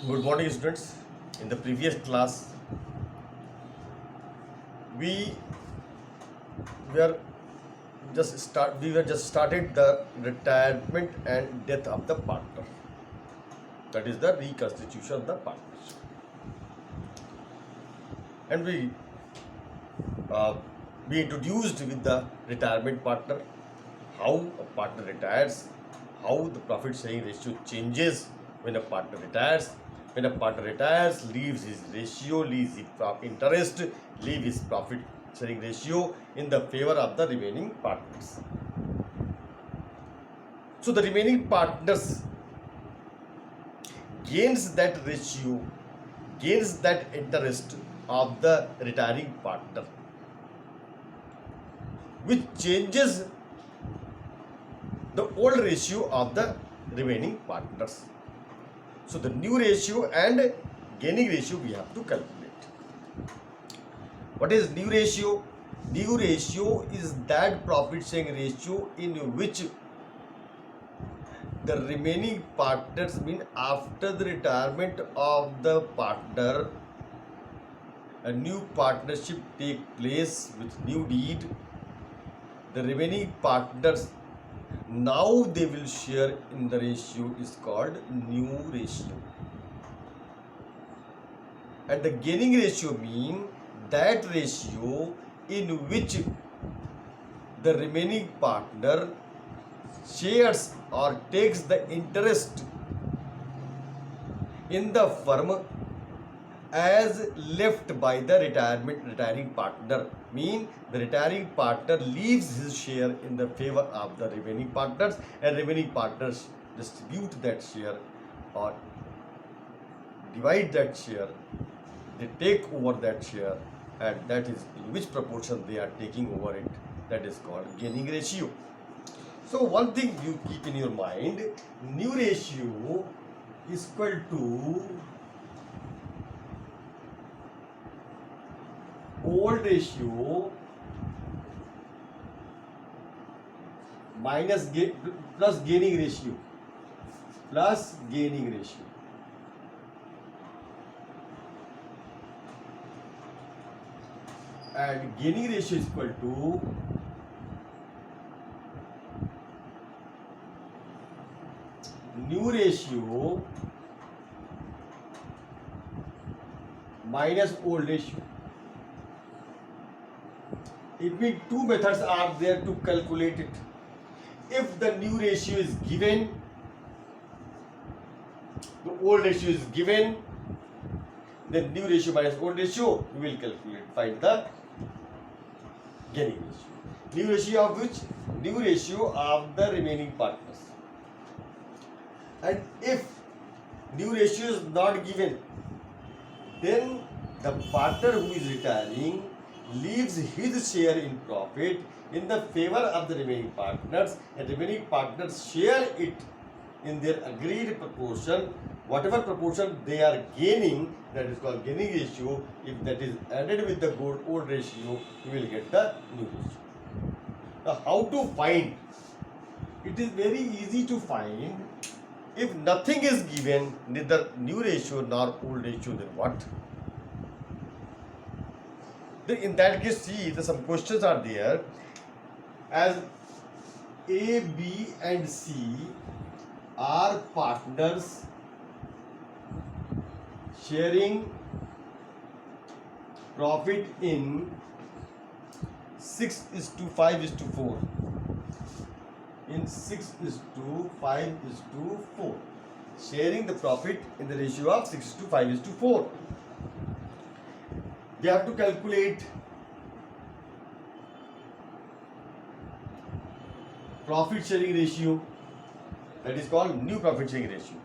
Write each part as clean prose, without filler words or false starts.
Good morning, students. In the previous class, we were we were just started the retirement and death of the partner. That is the reconstitution of the partnership, and uh, we introduced with the retirement partner how a partner retires, how the profit sharing ratio changes when a partner retires. When a partner retires, leaves his ratio, leaves his interest, leave his profit sharing ratio in the favor of the remaining partners. So the remaining partners gains that ratio, gains that interest of the retiring partner, which changes the old ratio of the remaining partners. So the new ratio and gaining ratio we have to calculate. What is new ratio? New ratio is that profit sharing ratio in which the remaining partners, mean after the retirement of the partner, a new partnership take place with new deed. The remaining partners now they will share in the ratio is called new ratio. And the gaining ratio mean that ratio in which the remaining partner shares or takes the interest in the firm as left by the retiring partner, mean the retiring partner leaves his share in the favor of the remaining partners, and remaining partners distribute that share or divide that share, they take over that share, and that is in which proportion they are taking over it, that is called gaining ratio. So one thing you keep in your mind, new ratio is equal to old ratio minus plus gaining ratio, plus gaining ratio. And gaining ratio is equal to new ratio minus old ratio. It means two methods are there to calculate it. If the new ratio is given, the old ratio is given, then new ratio minus old ratio, we will calculate, find the gaining ratio. New ratio of which? New ratio of the remaining partners. And if new ratio is not given, then the partner who is retiring leaves his share in profit in the favor of the remaining partners, and remaining partners share it in their agreed proportion. Whatever proportion they are gaining, that is called gaining ratio. If that is added with the old ratio, you will get the new ratio. Now, how to find? It is very easy to find. If nothing is given, neither new ratio nor old ratio, then what? Then in that case, see, some questions are there. As A, B and C are partners sharing profit in 6:5:4. In 6:5:4. Sharing the profit in the ratio of 6:5:4. We have to calculate profit sharing ratio, that is called new profit sharing ratio.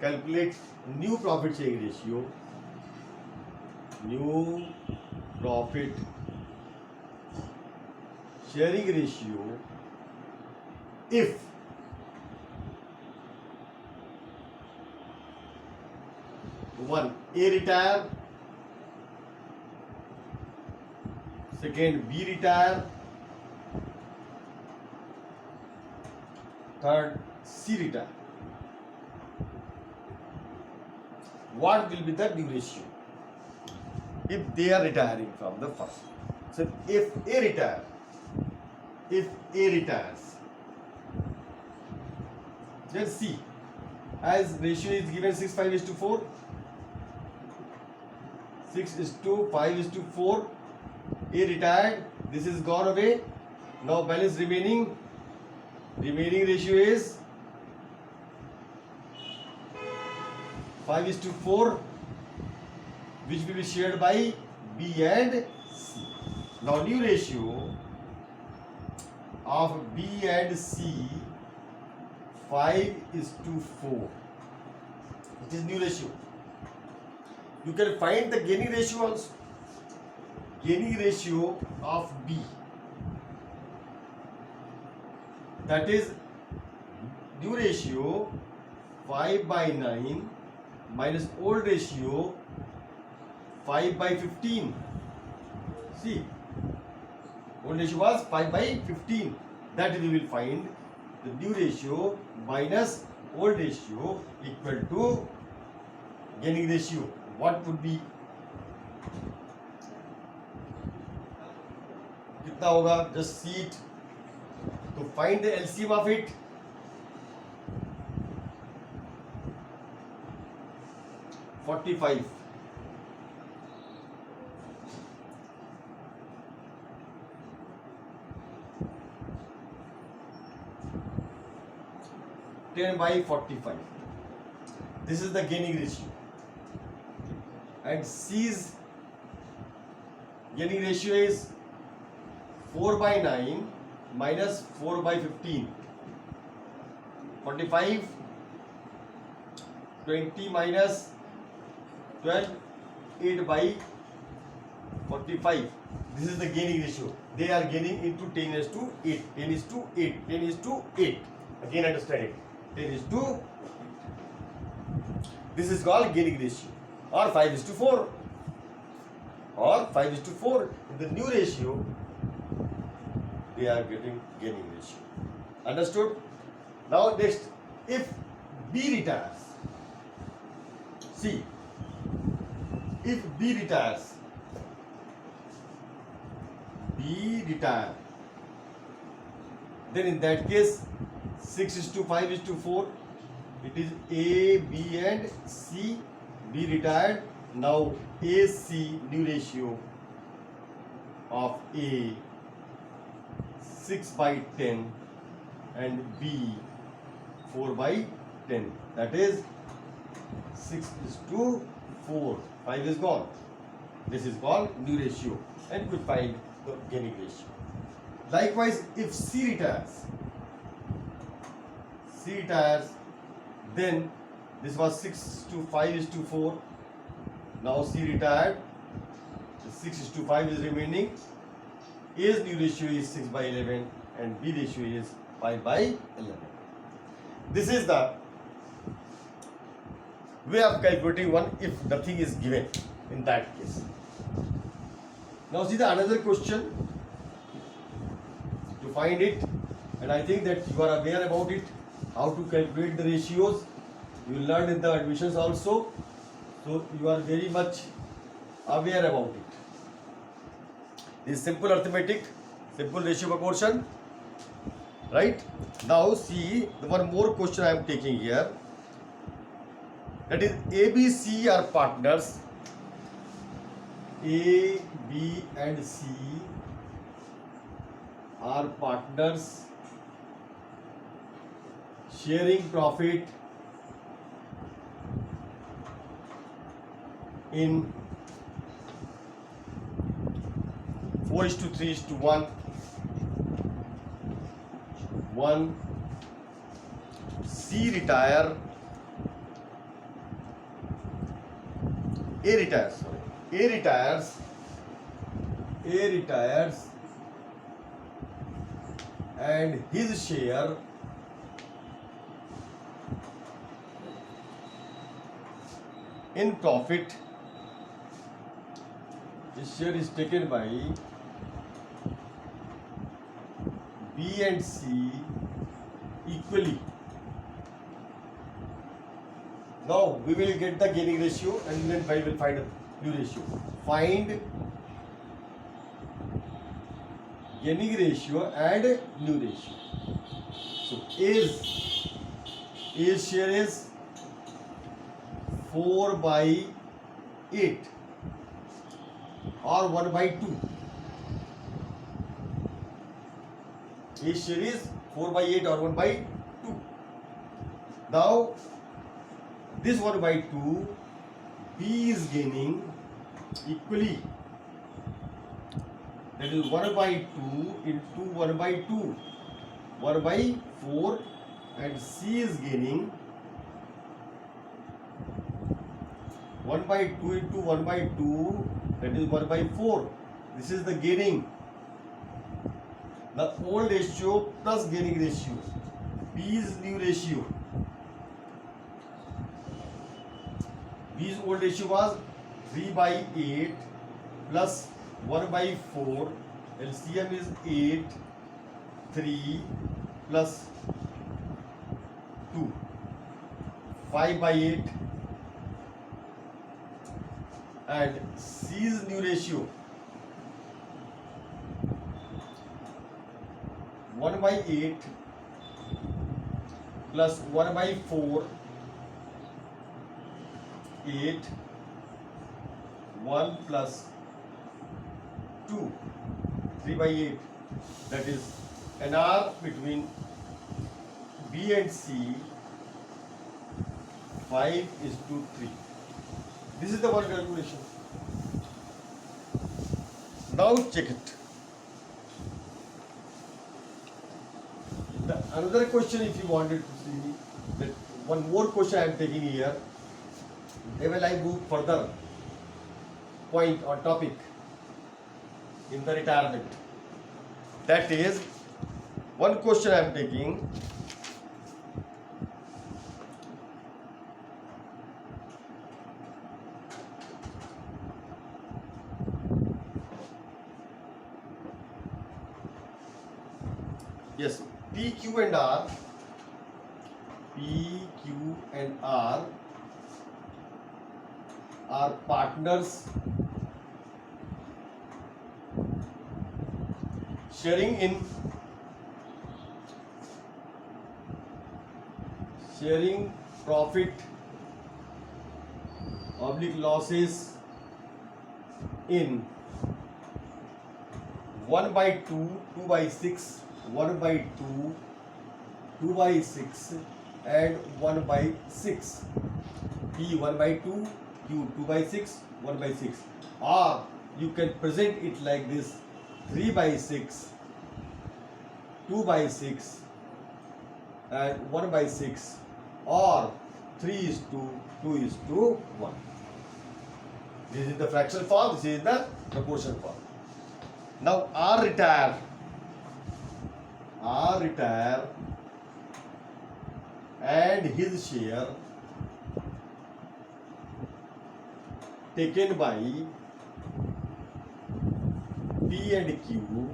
Calculate new profit sharing ratio. New profit sharing ratio if one A retire, second B retire, third C retire. what will be the new ratio if they are retiring from the firm? So if A retires, then C, as ratio is given 6:5:4, 6:5:4, A retired, this is gone away. Now balance remaining ratio is 5:4, which will be shared by B and C. Now new ratio of B and C, 5:4. It is new ratio. You can find the gaining ratio also. Gaining ratio of B, that is new ratio 5/9 minus old ratio 5/15. See, old ratio was 5/15. That we will find the new ratio minus old ratio equal to gaining ratio. What would be? कितना होगा? Just see it. To find the LCM of it, 45. Ten by 45. This is the gaining ratio. And C's gaining ratio is 4/9 minus 4/15. 45, 20 minus 12, 8/45. This is the gaining ratio. They are gaining into 10:8. 10:8. 10:8. Again understand it. 10:8. This is called gaining ratio. Or 5:4. Or 5:4. In the new ratio, they are getting gaining ratio. Understood? Now next, if B retires, see, if B retires, then in that case 6:5:4, it is A, B and C. B retired. Now AC new ratio of A 6/10 and B 4/10. That is 6:4. 5 is gone. This is called new ratio, and we find the gaining ratio. Likewise, if C retires, then this was 6:5:4. Now C retired. 6:5 is remaining. A's new ratio is 6/11 and B ratio is 5/11. This is the way of calculating one if nothing is given in that case. Now see the another question to find it, and I think that you are aware about it, how to calculate the ratios. You learned in the admissions also, so you are very much aware about it. This simple arithmetic, simple ratio proportion, right? Now see the one more question I am taking here. That is A, B, C are partners. A, B and C are partners sharing profit in 4:3:1. One C retire, A retires, and his share in profit, his share is taken by B and C equally. Now we will get the gaining ratio and then we will find new ratio. Find gaining ratio and new ratio. So A's share is 4/8 or 1/2. A's share is 4/8 or 1/2. Now this 1/2, B is gaining equally. That is 1/2 into 1/2, 1/4, and C is gaining 1/2 into 1/2, that is 1/4. This is the gaining. The old ratio plus gaining ratio. B's new ratio. B's old ratio was 3/8 plus 1/4. LCM is 8, 3 plus 2, 5/8. And C's new ratio 1/8 plus 1/4, 8, 1 plus 2, 3/8. That is an R between B and C, 5:3. This is the one calculation. Now check it. Another question, if you wanted to see that one more question I am taking here, then will I move further point or topic in the retirement. That is one question I am taking. Yes, P, Q and R are partners sharing profit / losses in 1/2, 2/6, 1/2, 2/6, and 1/6. P 1/2, Q 2/6, 1/6. Or you can present it like this: 3/6, 2/6, and 1/6, or 3:2:1. This is the fractional form. This is the proportional form. Now R retire and his share taken by P and Q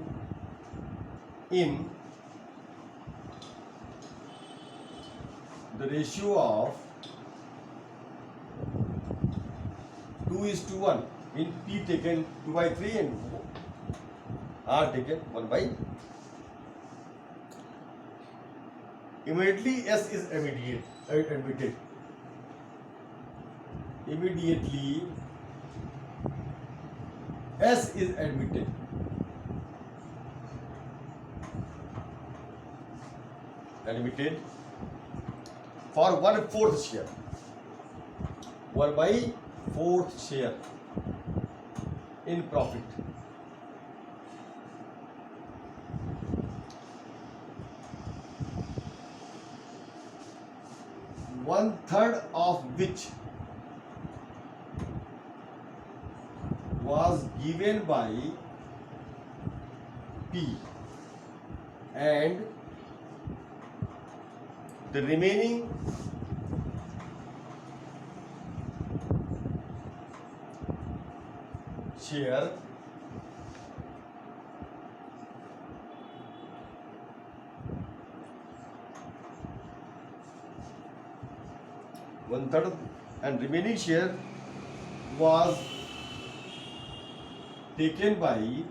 in the ratio of 2:1. In P taken 2/3 and R taken 1/. Immediately S is admitted. Immediately S is admitted. For 1/4 share. 1/4 share in profit. One-third of which was given by P, and the remaining share 1/3, and remaining share was taken by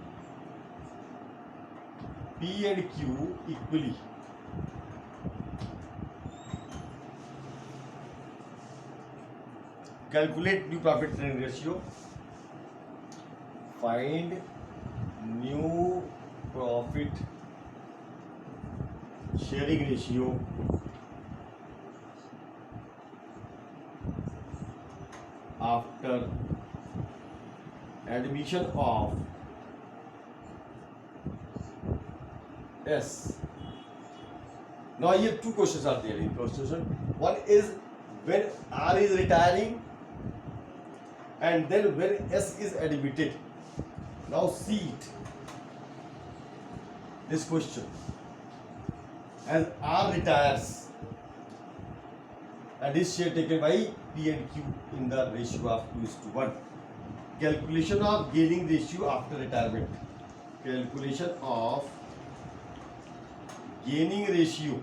P and Q equally. Calculate new profit sharing ratio. Find new profit sharing ratio after admission of S. Now here two questions are there in question. One is when R is retiring, and then when S is admitted. Now see it. This question. As R retires and is share taken by P and Q in the ratio of 2:1. Calculation of gaining ratio after retirement. Calculation of gaining ratio.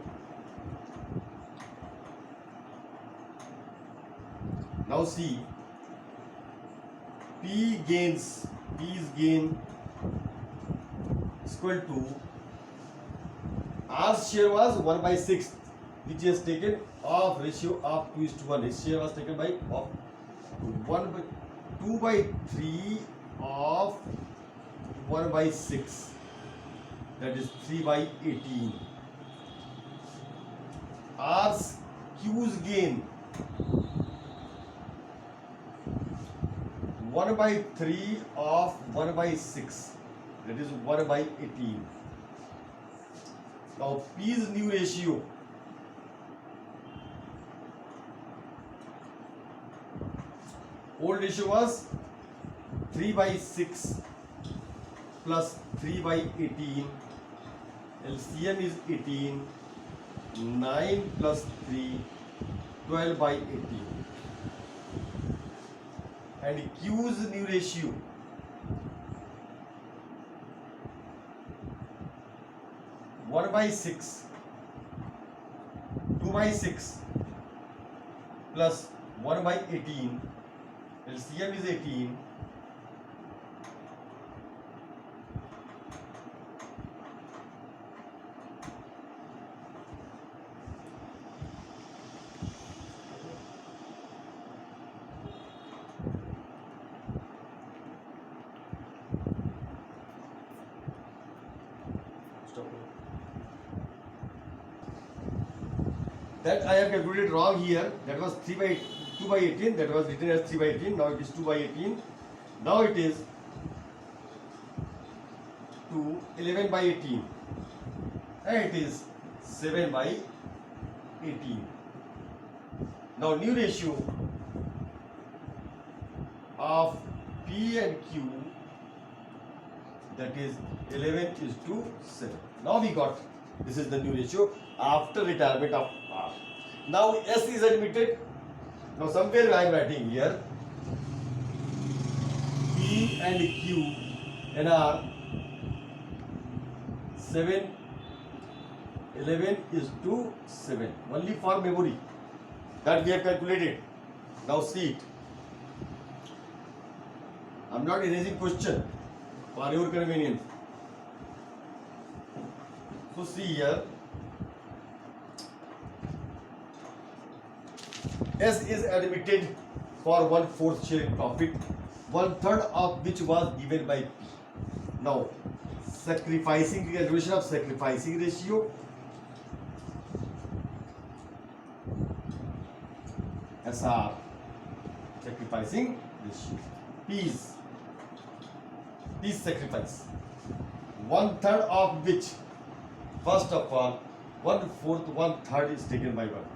Now see, P is gain is equal to R's share was 1/6, which is taken of ratio of 2:1. His share was taken by of 2/3 of 1/6. That is 3/18. Q's gain 1/3 of 1/6. That is 1/18. Now P's new ratio old ratio was 3/6 plus 3/18. LCM is 18. 9 plus 3, 12/18. And Q's new ratio one by 6, 2/6 plus 1/18. LCM is 18. That I have calculated wrong here. That was 2/18. That was written as 3/18. Now it is 2/18. Now it is 11/18. And it is 7/18. Now new ratio of P and Q, that is 11:7. Now we got, this is the new ratio after retirement of R. Now S is admitted. Now somewhere I am writing here P and Q and R 7, 11:7. Only for memory that we have calculated. Now see it. I am not erasing question for your convenience. So see here, S is admitted for 1/4 share in profit, 1/3 of which was given by P. Now, calculation of sacrificing ratio. SR, sacrificing ratio. P's sacrifice. 1/3 of which, first of all, 1/4, 1/3 is taken by 1.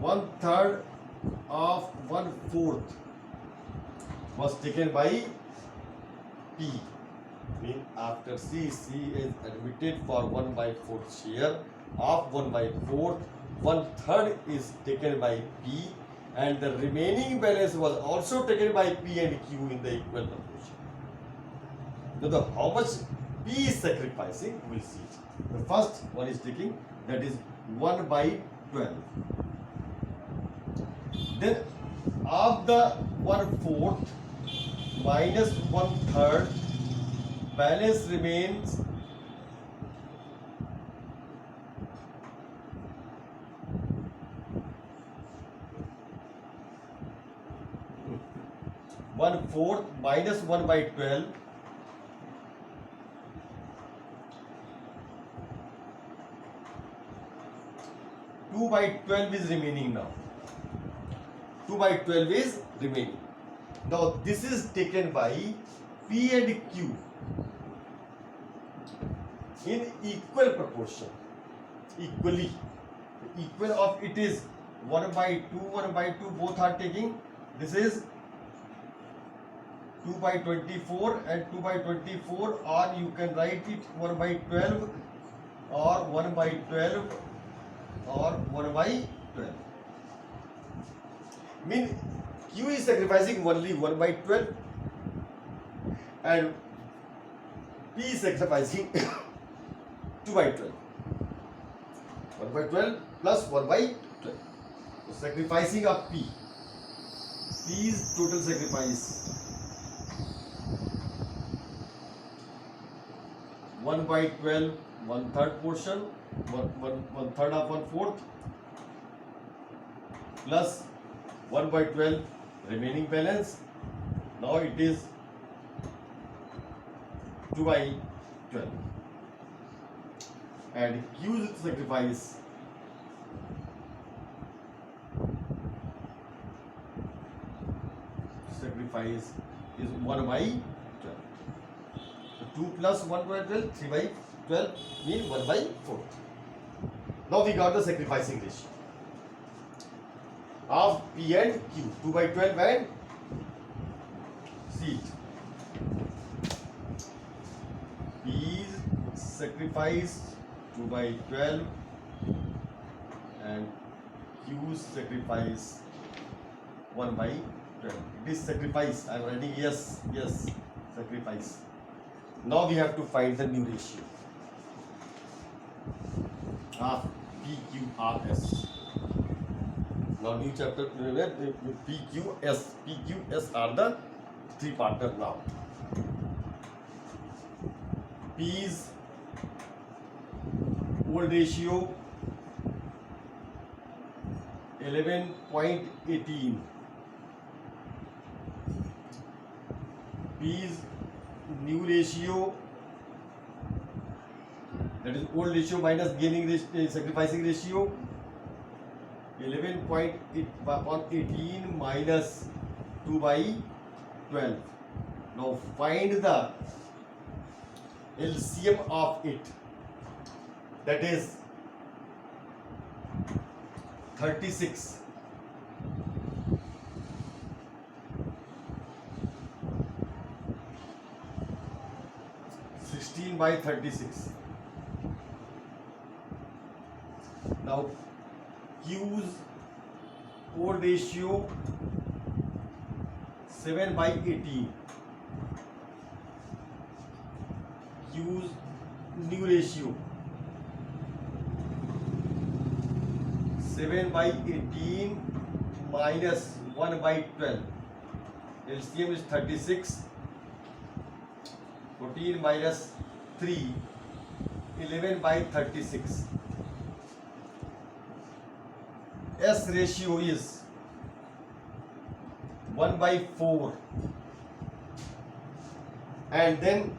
1/3 of 1/4 was taken by P. Mean after C is admitted for 1/4 share of 1/4, 1/3 is taken by P, and the remaining balance was also taken by P and Q in the equal proportion. Now how much P is sacrificing, we will see it. The first one is taking, that is 1/12. Then of the 1/4 minus 1/3, balance remains 1/4 minus 1/12. 2/12 is remaining now. 2/12 is remaining. Now this is taken by P and Q in equal proportion. Equally. The equal of it is 1/2, 1/2, both are taking. This is 2/24 and 2/24, or you can write it 1/12 or 1/12 or 1/12. Mean Q is sacrificing only 1/12 and P is sacrificing 2/12. 1/12 plus 1/12. So sacrificing of P. P is total sacrifice. 1/12, 1/3 portion, 1/3 of 1/4, plus 1/12 remaining balance. Now it is 2/12. And Q's sacrifice is 1/12. So 2 plus 1/12, 3/12 mean 1/4. Now we got the sacrificing ratio of P and Q. 2/12 and C. P's sacrifice 2/12 and Q's sacrifice 1/12. It is sacrifice. I am writing yes, sacrifice. Now we have to find the new ratio of PQRS. Now new chapter PQS. PQS are the three partners now. P's old ratio 11.18. P's new ratio, that is old ratio minus gaining ratio, sacrificing ratio, 11.18 minus 2/12. Now find the LCM of it, that is 36. 16/36. Now Q's old ratio 7/18. Q's new ratio 7/18 minus 1/12. LCM is 36. 14 minus 3, 11/36. S ratio is 1/4, and then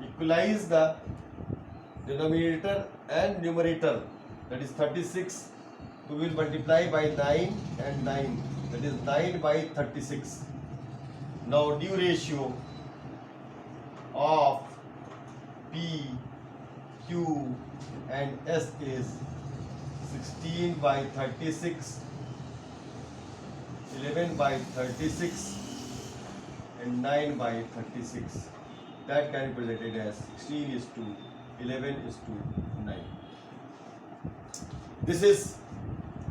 equalize the denominator and numerator, that is 36. We will multiply by 9 and 9, that is 9/36. Now new ratio of P, Q and S is 16/36, 11/36 and 9/36. That can be presented as 16:11:9. This is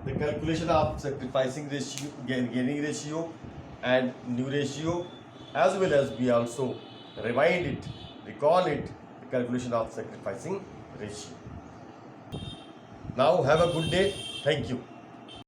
the calculation of sacrificing ratio, gaining ratio and new ratio, as well as we also remind it, recall it, the calculation of sacrificing ratio. Now have a good day. Thank you.